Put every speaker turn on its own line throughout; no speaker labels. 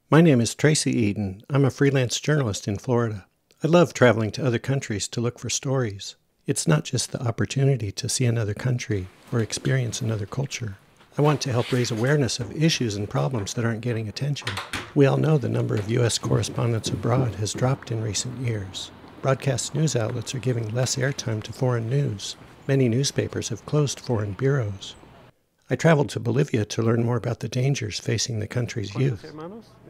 My name is Tracey Eaton. I'm a freelance journalist in Florida. I love traveling to other countries to look for stories. It's not just the opportunity to see another country or experience another culture. I want to help raise awareness of issues and problems that aren't getting attention. We all know the number of U.S. correspondents abroad has dropped in recent years. Broadcast news outlets are giving less airtime to foreign news. Many newspapers have closed foreign bureaus. I traveled to Bolivia to learn more about the dangers facing the country's youth.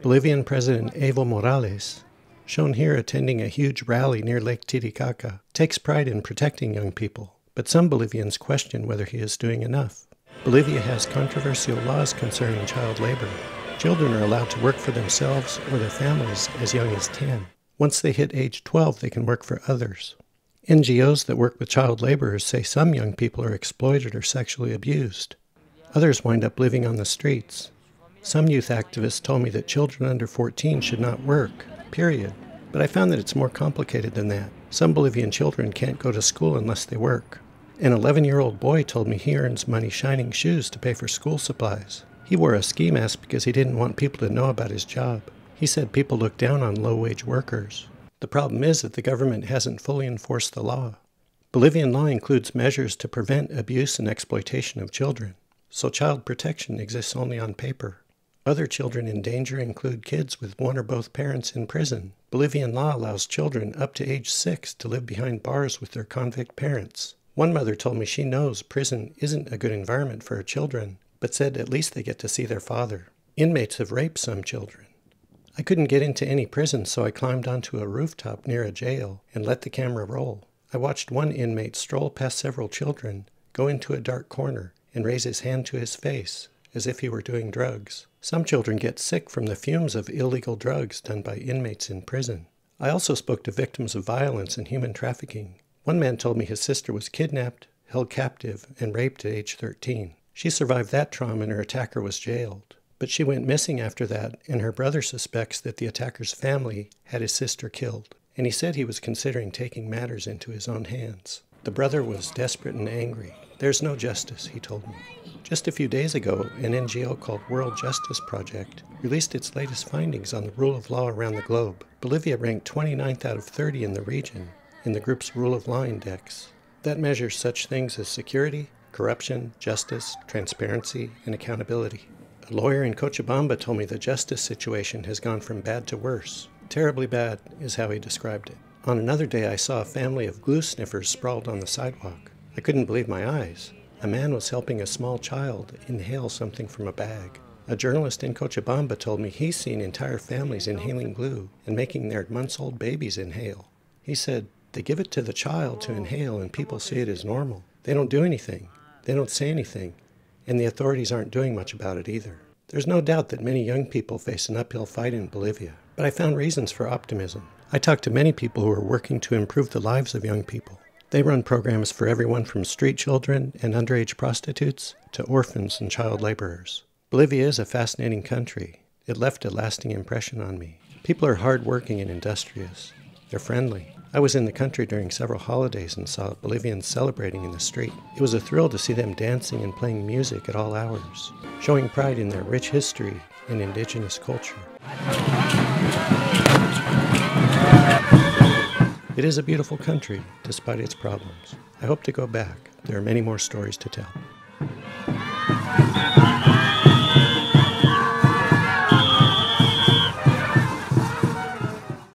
Bolivian President Evo Morales, shown here attending a huge rally near Lake Titicaca, takes pride in protecting young people, but some Bolivians question whether he is doing enough. Bolivia has controversial laws concerning child labor. Children are allowed to work for themselves or their families as young as 10. Once they hit age 12, they can work for others. NGOs that work with child laborers say some young people are exploited or sexually abused. Others wind up living on the streets. Some youth activists told me that children under 14 should not work, period. But I found that it's more complicated than that. Some Bolivian children can't go to school unless they work. An 11-year-old boy told me he earns money shining shoes to pay for school supplies. He wore a ski mask because he didn't want people to know about his job. He said people look down on low-wage workers. The problem is that the government hasn't fully enforced the law. Bolivian law includes measures to prevent abuse and exploitation of children. So child protection exists only on paper. Other children in danger include kids with one or both parents in prison. Bolivian law allows children up to age 6 to live behind bars with their convict parents. One mother told me she knows prison isn't a good environment for her children, but said at least they get to see their father. Inmates have raped some children. I couldn't get into any prison, so I climbed onto a rooftop near a jail and let the camera roll. I watched one inmate stroll past several children, go into a dark corner, and raise his hand to his face, as if he were doing drugs. Some children get sick from the fumes of illegal drugs done by inmates in prison. I also spoke to victims of violence and human trafficking. One man told me his sister was kidnapped, held captive, and raped at age 13. She survived that trauma and her attacker was jailed. But she went missing after that, and her brother suspects that the attacker's family had his sister killed. And he said he was considering taking matters into his own hands. The brother was desperate and angry. There's no justice, he told me. Just a few days ago, an NGO called World Justice Project released its latest findings on the rule of law around the globe. Bolivia ranked 29th out of 30 in the region in the group's Rule of Law Index. That measures such things as security, corruption, justice, transparency, and accountability. A lawyer in Cochabamba told me the justice situation has gone from bad to worse. Terribly bad is how he described it. On another day, I saw a family of glue sniffers sprawled on the sidewalk. I couldn't believe my eyes. A man was helping a small child inhale something from a bag. A journalist in Cochabamba told me he's seen entire families inhaling glue and making their months-old babies inhale. He said, they give it to the child to inhale and people see it as normal. They don't do anything. They don't say anything. And the authorities aren't doing much about it either. There's no doubt that many young people face an uphill fight in Bolivia, but I found reasons for optimism. I talked to many people who are working to improve the lives of young people. They run programs for everyone from street children and underage prostitutes to orphans and child laborers. Bolivia is a fascinating country. It left a lasting impression on me. People are hardworking and industrious. They're friendly. I was in the country during several holidays and saw Bolivians celebrating in the street. It was a thrill to see them dancing and playing music at all hours, showing pride in their rich history and indigenous culture. It is a beautiful country, despite its problems. I hope to go back. There are many more stories to tell.